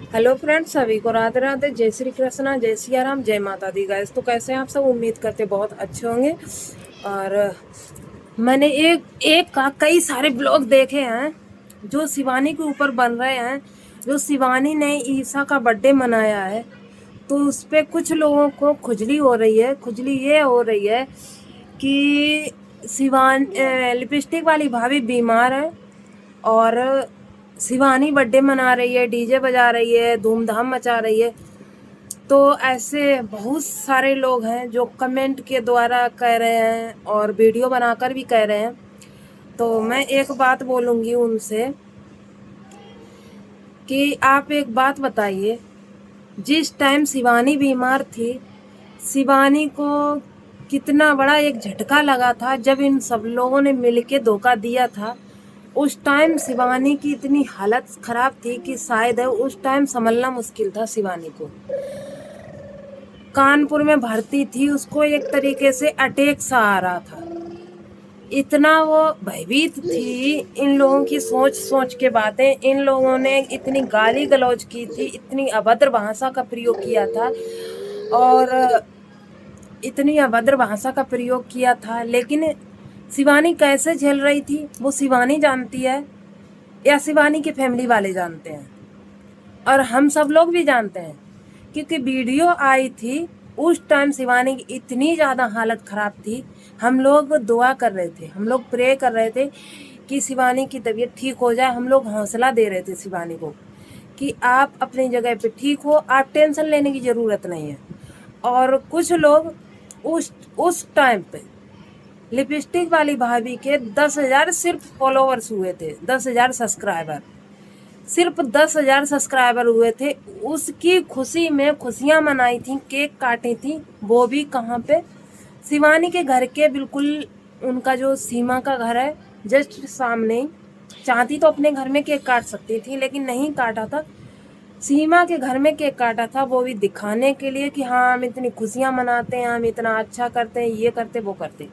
Hello friends, सभी को राधे राधे। जय श्री कृष्णा, जय सिया राम, जय माता दी। गाइस, तो कैसे हैं आप सब? उम्मीद करते बहुत अच्छे होंगे। और मैंने एक एक का कई सारे ब्लॉग देखे हैं जो शिवानी के ऊपर बन रहे हैं। जो शिवानी ने ईसा का बर्थडे मनाया है, तो उस पे कुछ लोगों को खुजली हो रही है। खुजली ये हो रही है कि लिपस्टिक वाली भाभी बीमार है और शिवानी बर्थडे मना रही है, डीजे बजा रही है, धूमधाम मचा रही है। तो ऐसे बहुत सारे लोग हैं जो कमेंट के द्वारा कह रहे हैं और वीडियो बनाकर भी कह रहे हैं। तो मैं एक बात बोलूँगी उनसे कि आप एक बात बताइए, जिस टाइम शिवानी बीमार थी, शिवानी को कितना बड़ा एक झटका लगा था जब इन सब लोगों ने मिलके धोखा दिया था। उस टाइम शिवानी की इतनी हालत खराब थी कि शायद है उस टाइम संभलना मुश्किल था। शिवानी को कानपुर में भर्ती थी, उसको एक तरीके से अटैक सा आ रहा था। इतना वो भयभीत थी। इन लोगों की सोच सोच के बातें, इन लोगों ने इतनी गाली गलौज की थी, इतनी अभद्र भाषा का प्रयोग किया था और इतनी अभद्र भाषा का प्रयोग किया था। लेकिन शिवानी कैसे झेल रही थी वो शिवानी जानती है या शिवानी के फैमिली वाले जानते हैं, और हम सब लोग भी जानते हैं, क्योंकि वीडियो आई थी। उस टाइम शिवानी की इतनी ज़्यादा हालत ख़राब थी। हम लोग दुआ कर रहे थे, हम लोग प्रे कर रहे थे कि शिवानी की तबीयत ठीक हो जाए। हम लोग हौसला दे रहे थे शिवानी को कि आप अपनी जगह पे ठीक हो, आप टेंशन लेने की ज़रूरत नहीं है। और कुछ लोग उस टाइम पे लिपस्टिक वाली भाभी के 10,000 सिर्फ फॉलोवर्स हुए थे, 10,000 सब्सक्राइबर, सिर्फ 10,000 सब्सक्राइबर हुए थे। उसकी खुशी में खुशियाँ मनाई थी, केक काटी थी, वो भी कहाँ पे? शिवानी के घर के बिल्कुल, उनका जो सीमा का घर है जस्ट सामने ही। चाहती तो अपने घर में केक काट सकती थी, लेकिन नहीं काटा था। सीमा के घर में केक काटा था, वो भी दिखाने के लिए कि हाँ हम इतनी खुशियाँ मनाते हैं, हम इतना अच्छा करते हैं, ये करते वो करते।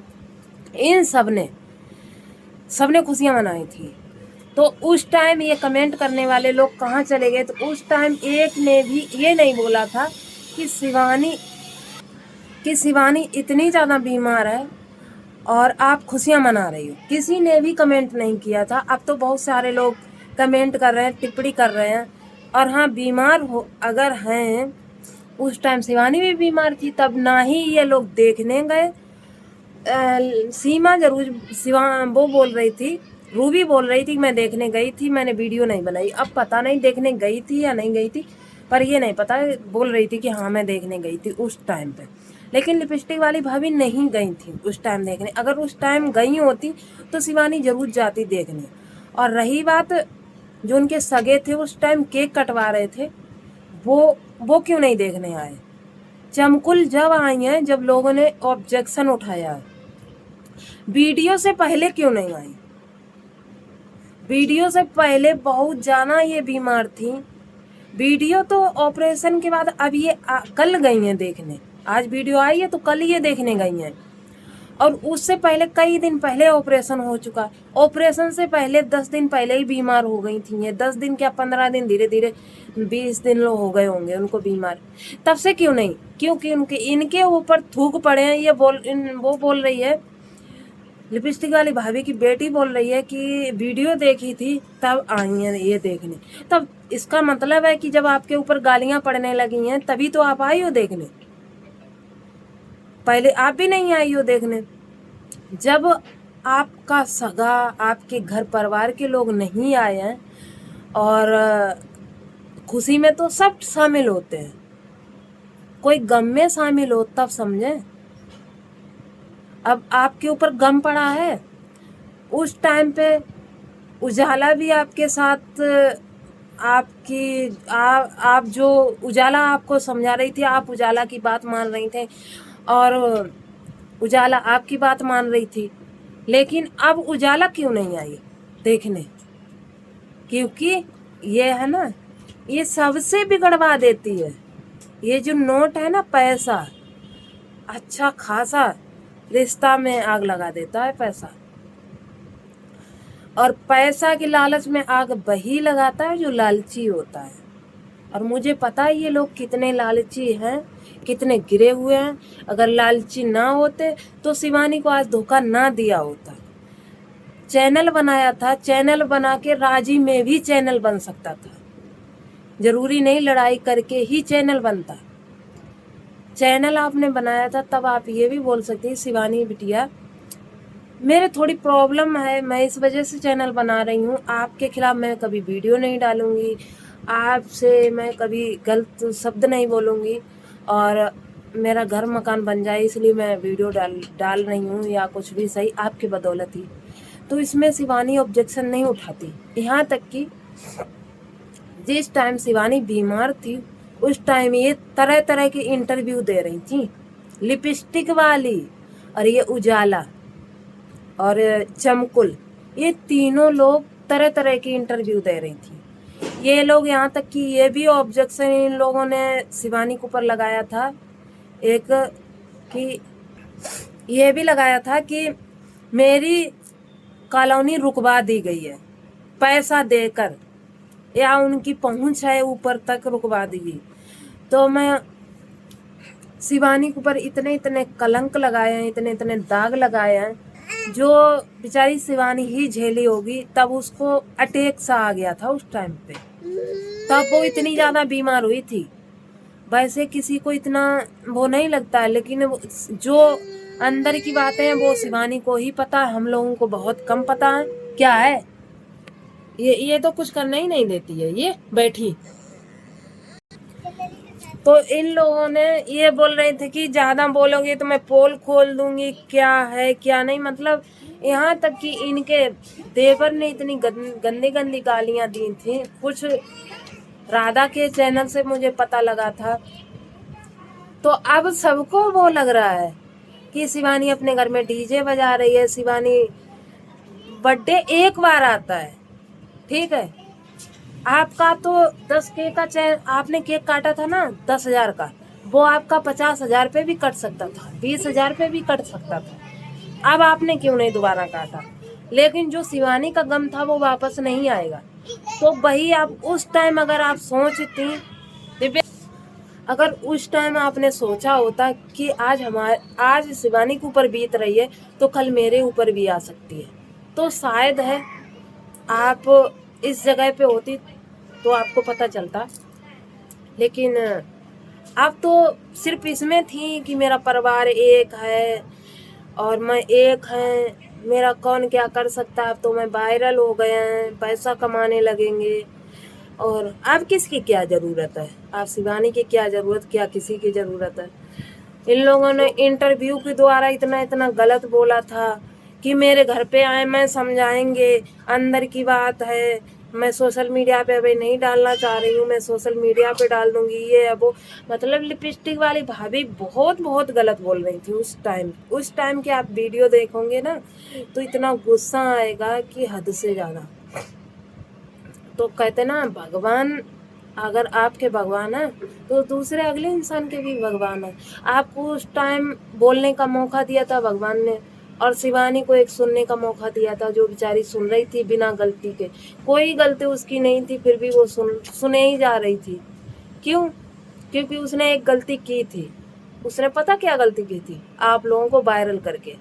इन सबने खुशियाँ मनाई थी। तो उस टाइम ये कमेंट करने वाले लोग कहाँ चले गए? तो उस टाइम एक ने भी ये नहीं बोला था कि शिवानी इतनी ज़्यादा बीमार है और आप खुशियाँ मना रही हो। किसी ने भी कमेंट नहीं किया था। अब तो बहुत सारे लोग कमेंट कर रहे हैं, टिप्पणी कर रहे हैं। और हाँ, बीमार हो अगर हैं, उस टाइम शिवानी भी बीमार थी, तब ना ही ये लोग देखने गए। सीमा जरूर, वो बोल रही थी, रूबी बोल रही थी मैं देखने गई थी, मैंने वीडियो नहीं बनाई। अब पता नहीं देखने गई थी या नहीं गई थी, पर ये नहीं पता। बोल रही थी कि हाँ मैं देखने गई थी उस टाइम पे। लेकिन लिपस्टिक वाली भाभी नहीं गई थी उस टाइम देखने। अगर उस टाइम गई होती तो शिवानी जरूर जाती देखने। और रही बात, जो उनके सगे थे उस टाइम केक कटवा रहे थे, वो क्यों नहीं देखने आए? चमकुल जब आई हैं, जब लोगों ने ऑब्जेक्शन उठाया है। वीडियो से पहले क्यों नहीं आई? वीडियो से पहले बहुत ज़्यादा ये बीमार थी। वीडियो तो ऑपरेशन के बाद अब ये कल गई हैं देखने। आज वीडियो आई है तो कल ये देखने गई हैं। और उससे पहले कई दिन पहले ऑपरेशन हो चुका। ऑपरेशन से पहले 10 दिन पहले ही बीमार हो गई थी ये। 10 दिन क्या, 15 दिन, धीरे धीरे 20 दिन लोग हो गए होंगे उनको बीमार। तब से क्यों नहीं? क्योंकि इनके ऊपर थूक पड़े हैं। वो बोल रही है, लिपस्टिक वाली भाभी की बेटी बोल रही है कि वीडियो देखी थी तब आई हैं ये देखने। तब इसका मतलब है कि जब आपके ऊपर गालियां पड़ने लगी हैं तभी तो आप आई हो देखने। पहले आप भी नहीं आई हो देखने। जब आपका सगा, आपके घर परिवार के लोग नहीं आए हैं, और खुशी में तो सब शामिल होते हैं, कोई गम में शामिल हो तब समझें। अब आपके ऊपर गम पड़ा है। उस टाइम पे उजाला भी आपके साथ, आप जो उजाला आपको समझा रही थी, आप उजाला की बात मान रही थे और उजाला आपकी बात मान रही थी। लेकिन अब उजाला क्यों नहीं आई देखने? क्योंकि ये है ना, ये सबसे बिगड़वा देती है। ये जो नोट है ना, पैसा अच्छा खासा रिश्ता में आग लगा देता है पैसा। और पैसा की लालच में आग वही लगाता है जो लालची होता है। और मुझे पता है ये लोग कितने लालची हैं, कितने गिरे हुए हैं। अगर लालची ना होते तो शिवानी को आज धोखा ना दिया होता। चैनल बनाया था, चैनल बना के राजी में भी चैनल बन सकता था। जरूरी नहीं लड़ाई करके ही चैनल बनता। चैनल आपने बनाया था तब आप ये भी बोल सकती हैं शिवानी बिटिया मेरे थोड़ी प्रॉब्लम है, मैं इस वजह से चैनल बना रही हूँ। आपके खिलाफ मैं कभी वीडियो नहीं डालूंगी, आपसे मैं कभी गलत शब्द नहीं बोलूँगी, और मेरा घर मकान बन जाए इसलिए मैं वीडियो डाल रही हूँ, या कुछ भी सही आपकी बदौलत ही। तो इसमें शिवानी ऑब्जेक्शन नहीं उठाती। यहाँ तक कि जिस टाइम शिवानी बीमार थी उस टाइम ये तरह तरह के इंटरव्यू दे रही थी, लिपस्टिक वाली और ये उजाला और चमकुल, ये तीनों लोग तरह तरह की इंटरव्यू दे रही थी। ये लोग यहाँ तक कि ये भी ऑब्जेक्शन इन लोगों ने शिवानी के ऊपर लगाया था एक, कि ये भी लगाया था कि मेरी कॉलोनी रुकवा दी गई है पैसा देकर, या उनकी पहुंच है ऊपर तक रुकवा दी गई। तो मैं शिवानी के ऊपर इतने इतने कलंक लगाए हैं, इतने इतने दाग लगाए हैं, जो बेचारी शिवानी ही झेली होगी। तब उसको अटैक सा आ गया था उस टाइम पे, तब वो इतनी ज़्यादा बीमार हुई थी। वैसे किसी को इतना वो नहीं लगता है, लेकिन जो अंदर की बातें हैं वो शिवानी को ही पता है, हम लोगों को बहुत कम पता है। क्या है ये तो कुछ करने ही नहीं देती है ये बैठी। तो इन लोगों ने ये बोल रहे थे कि ज़्यादा बोलोगे तो मैं पोल खोल दूंगी, क्या है क्या नहीं। मतलब यहाँ तक कि इनके देवर ने इतनी गंदी गंदी गालियाँ दी थी। कुछ राधा के चैनल से मुझे पता लगा था। तो अब सबको वो लग रहा है कि शिवानी अपने घर में डीजे बजा रही है। शिवानी बर्थडे एक बार आता है, ठीक है। आपका तो 10K का आपने केक काटा था ना 10,000 का, वो आपका 50,000 पे भी कट सकता था, 20,000 पे भी कट सकता था। अब आपने क्यों नहीं दोबारा काटा? लेकिन जो शिवानी का गम था वो वापस नहीं आएगा। तो वही आप उस टाइम अगर आप सोचती, अगर उस टाइम आपने सोचा होता कि आज शिवानी के ऊपर बीत रही है तो कल मेरे ऊपर भी आ सकती है, तो शायद है आप इस जगह पे होती तो आपको पता चलता। लेकिन आप तो सिर्फ इसमें थी कि मेरा परिवार एक है और मैं एक है, मेरा कौन क्या कर सकता है। अब तो मैं वायरल हो गए हैं, पैसा कमाने लगेंगे, और अब किसकी क्या ज़रूरत है? आप शिवानी की क्या ज़रूरत, क्या किसी की ज़रूरत है? इन लोगों ने इंटरव्यू के द्वारा इतना इतना गलत बोला था कि मेरे घर पे आए, मैं समझाएंगे, अंदर की बात है, मैं सोशल मीडिया पे अभी नहीं डालना चाह रही हूँ, मैं सोशल मीडिया पे डाल दूंगी, ये है वो। मतलब लिपस्टिक वाली भाभी बहुत बहुत गलत बोल रही थी उस टाइम के आप वीडियो देखोगे ना तो इतना गुस्सा आएगा कि हद से ज़्यादा। तो कहते ना भगवान अगर आपके भगवान है तो दूसरे अगले इंसान के भी भगवान है। आपको उस टाइम बोलने का मौका दिया था भगवान ने, और शिवानी को एक सुनने का मौका दिया था, जो बेचारी सुन रही थी बिना गलती के। कोई गलती उसकी नहीं थी, फिर भी वो सुने ही जा रही थी। क्यों? क्योंकि उसने एक गलती की थी। उसने पता क्या गलती की थी? आप लोगों को वायरल करके,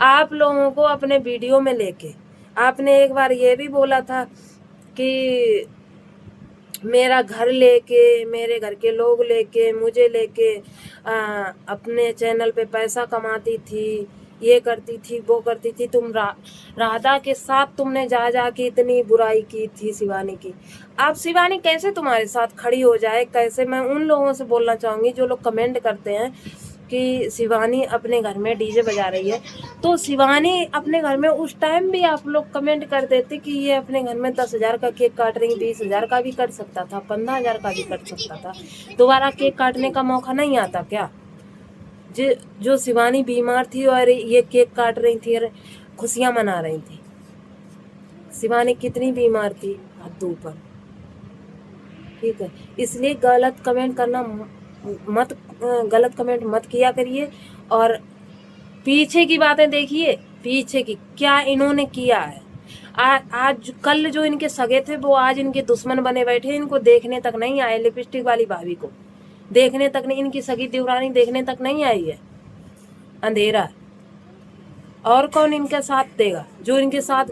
आप लोगों को अपने वीडियो में लेके। आपने एक बार ये भी बोला था कि मेरा घर लेके, मेरे घर के लोग लेके, मुझे लेके अपने चैनल पे पैसा कमाती थी, ये करती थी, वो करती थी। तुम राधा के साथ तुमने जा के इतनी बुराई की थी शिवानी की। अब शिवानी कैसे तुम्हारे साथ खड़ी हो जाए? कैसे? मैं उन लोगों से बोलना चाहूँगी जो लोग कमेंट करते हैं कि शिवानी अपने घर में डीजे बजा रही है। तो शिवानी अपने घर में उस टाइम भी आप लोग कमेंट कर देते कि ये अपने घर में 10,000 का केक काट रही, 20,000 का भी कट सकता था, 15,000 का भी कट सकता था। दोबारा केक काटने का मौका नहीं आता क्या? जो शिवानी बीमार थी और ये केक काट रही थी और खुशियाँ मना रही थी। शिवानी कितनी बीमार थी, हद ऊपर। ठीक है, इसलिए गलत कमेंट मत किया करिए। और पीछे की बातें देखिए, पीछे की क्या इन्होंने किया है। आज कल जो इनके सगे थे वो आज इनके दुश्मन बने बैठे, इनको देखने तक नहीं आए। लिपस्टिक वाली भाभी को देखने तक नहीं, इनकी सगी देवरानी देखने तक नहीं आई है। अंधेरा है। और कौन इनके साथ देगा? जो इनके साथ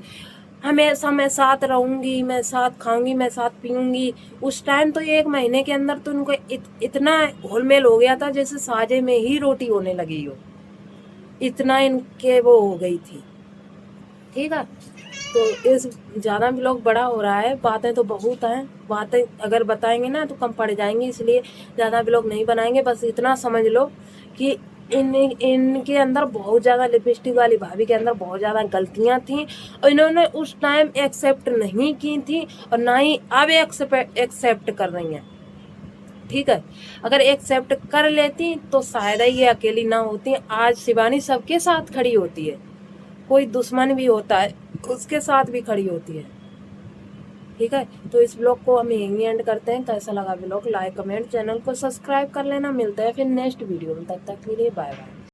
हमेशा मैं साथ रहूंगी, मैं साथ खाऊंगी, मैं साथ पीऊंगी। उस टाइम तो 1 महीने के अंदर तो इनको इतना घोलमेल हो गया था जैसे साजे में ही रोटी होने लगी हो, इतना इनके वो हो गई थी। ठीक है, तो इस ज़्यादा भी लोग बड़ा हो रहा है, बातें तो बहुत हैं, बातें अगर बताएंगे ना तो कम पड़ जाएंगी, इसलिए ज़्यादा भी लोग नहीं बनाएंगे। बस इतना समझ लो कि इनके अंदर बहुत ज़्यादा, लिपस्टिक वाली भाभी के अंदर बहुत ज़्यादा गलतियां थी और इन्होंने उस टाइम एक्सेप्ट नहीं की थी और ना ही अब एक्सेप्ट कर रही हैं। ठीक है, अगर एक्सेप्ट कर लेती तो शायद ये अकेली ना होती। आज शिवानी सबके साथ खड़ी होती है, कोई दुश्मन भी होता है उसके साथ भी खड़ी होती है। ठीक है, तो इस ब्लॉग को हम यहीं एंड करते हैं। कैसा लगा ब्लॉग? लाइक कमेंट, चैनल को सब्सक्राइब कर लेना। मिलता है फिर नेक्स्ट वीडियो में, तब तक के लिए बाय बाय।